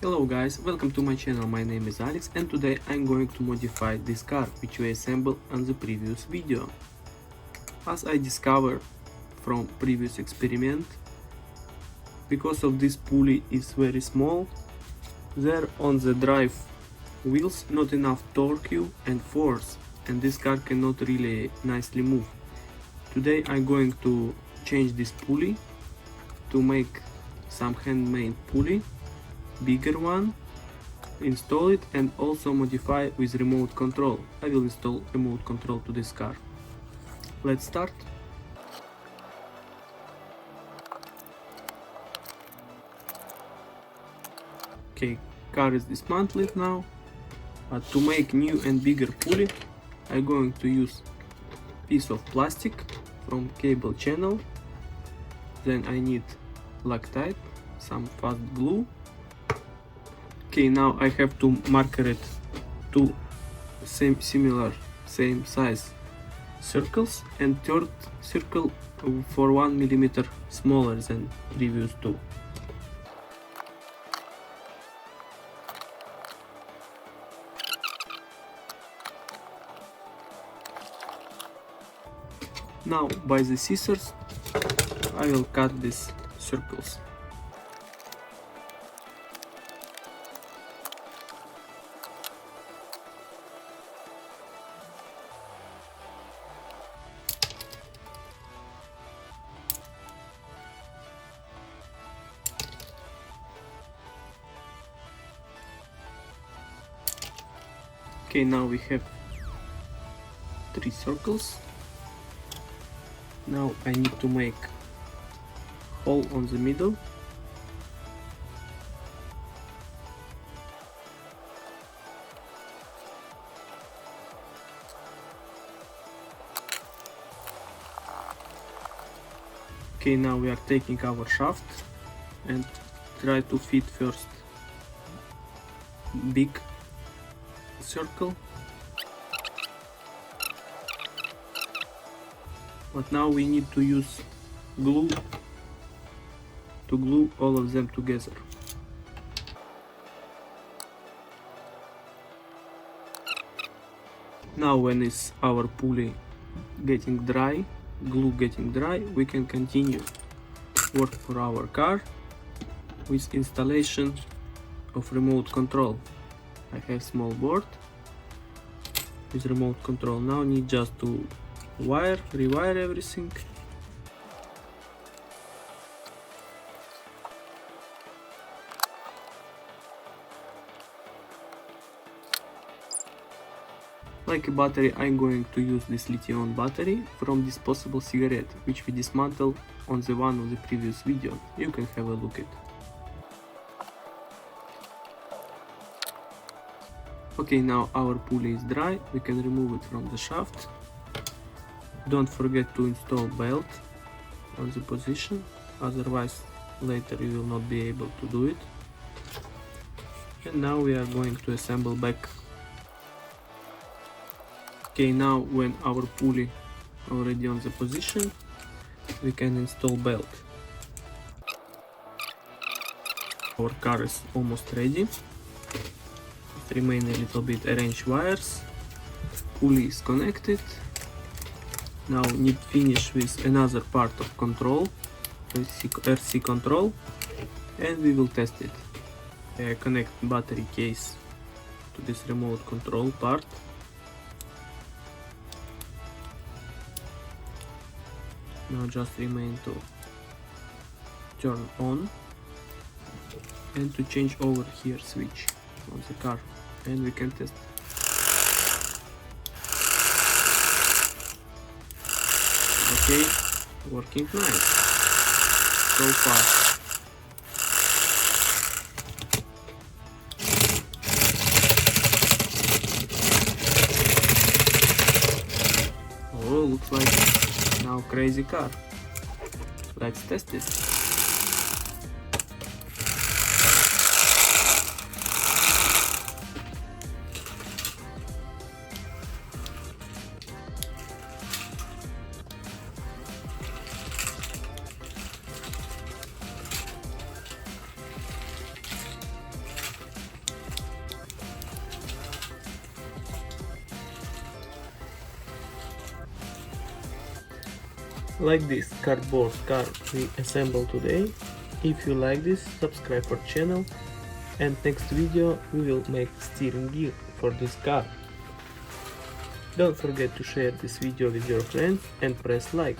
Hello guys, welcome to my channel. My name is Alex and today I'm going to modify this car which we assembled on the previous video. As I discovered from previous experiment, because of this pulley is very small, there on the drive wheels not enough torque and force, and this car cannot really nicely move. Today I'm going to change this pulley to make some handmade pulley, bigger one, install it and also modify with remote control. I will install remote control to this car. Let's start. Okay, car is dismantled now, but to make new and bigger pulley I'm going to use piece of plastic from cable channel. Then I need Loctite, some fast glue. Okay, now I have to marker it two same size circles, and third circle for 1 millimeter smaller than previous two. Now by the scissors I will cut these circles. Okay, now we have 3 circles. Now I need to make hole on the middle. Okay, now we are taking our shaft and try to fit first big circle, but now we need to use glue to glue all of them together. Now when is our pulley getting dry, glue getting dry, we can continue work for our car with installation of remote control. I have small board with remote control. Now need just to rewire everything. Like a battery, I'm going to use this lithium battery from disposable cigarette, which we dismantled on the one of the previous video. You can have a look at. Okay, now our pulley is dry, we can remove it from the shaft. Don't forget to install belt on the position, otherwise later you will not be able to do it. And now we are going to assemble back. Okay, now when our pulley already on the position, we can install belt. Our car is almost ready. It remains a little bit arrange wires. Pulley is connected. Now need finish with another part of control, RC control, and we will test it. Connect battery case to this remote control part. Now just remain to turn on and to change over here switch on the car, and we can test. Okay, working nice so far. Oh, looks like now crazy car. Let's test it. like this cardboard car we assembled today. If you like this, subscribe our channel, and next video we will make steering gear for this car. Don't forget to share this video with your friends and press like.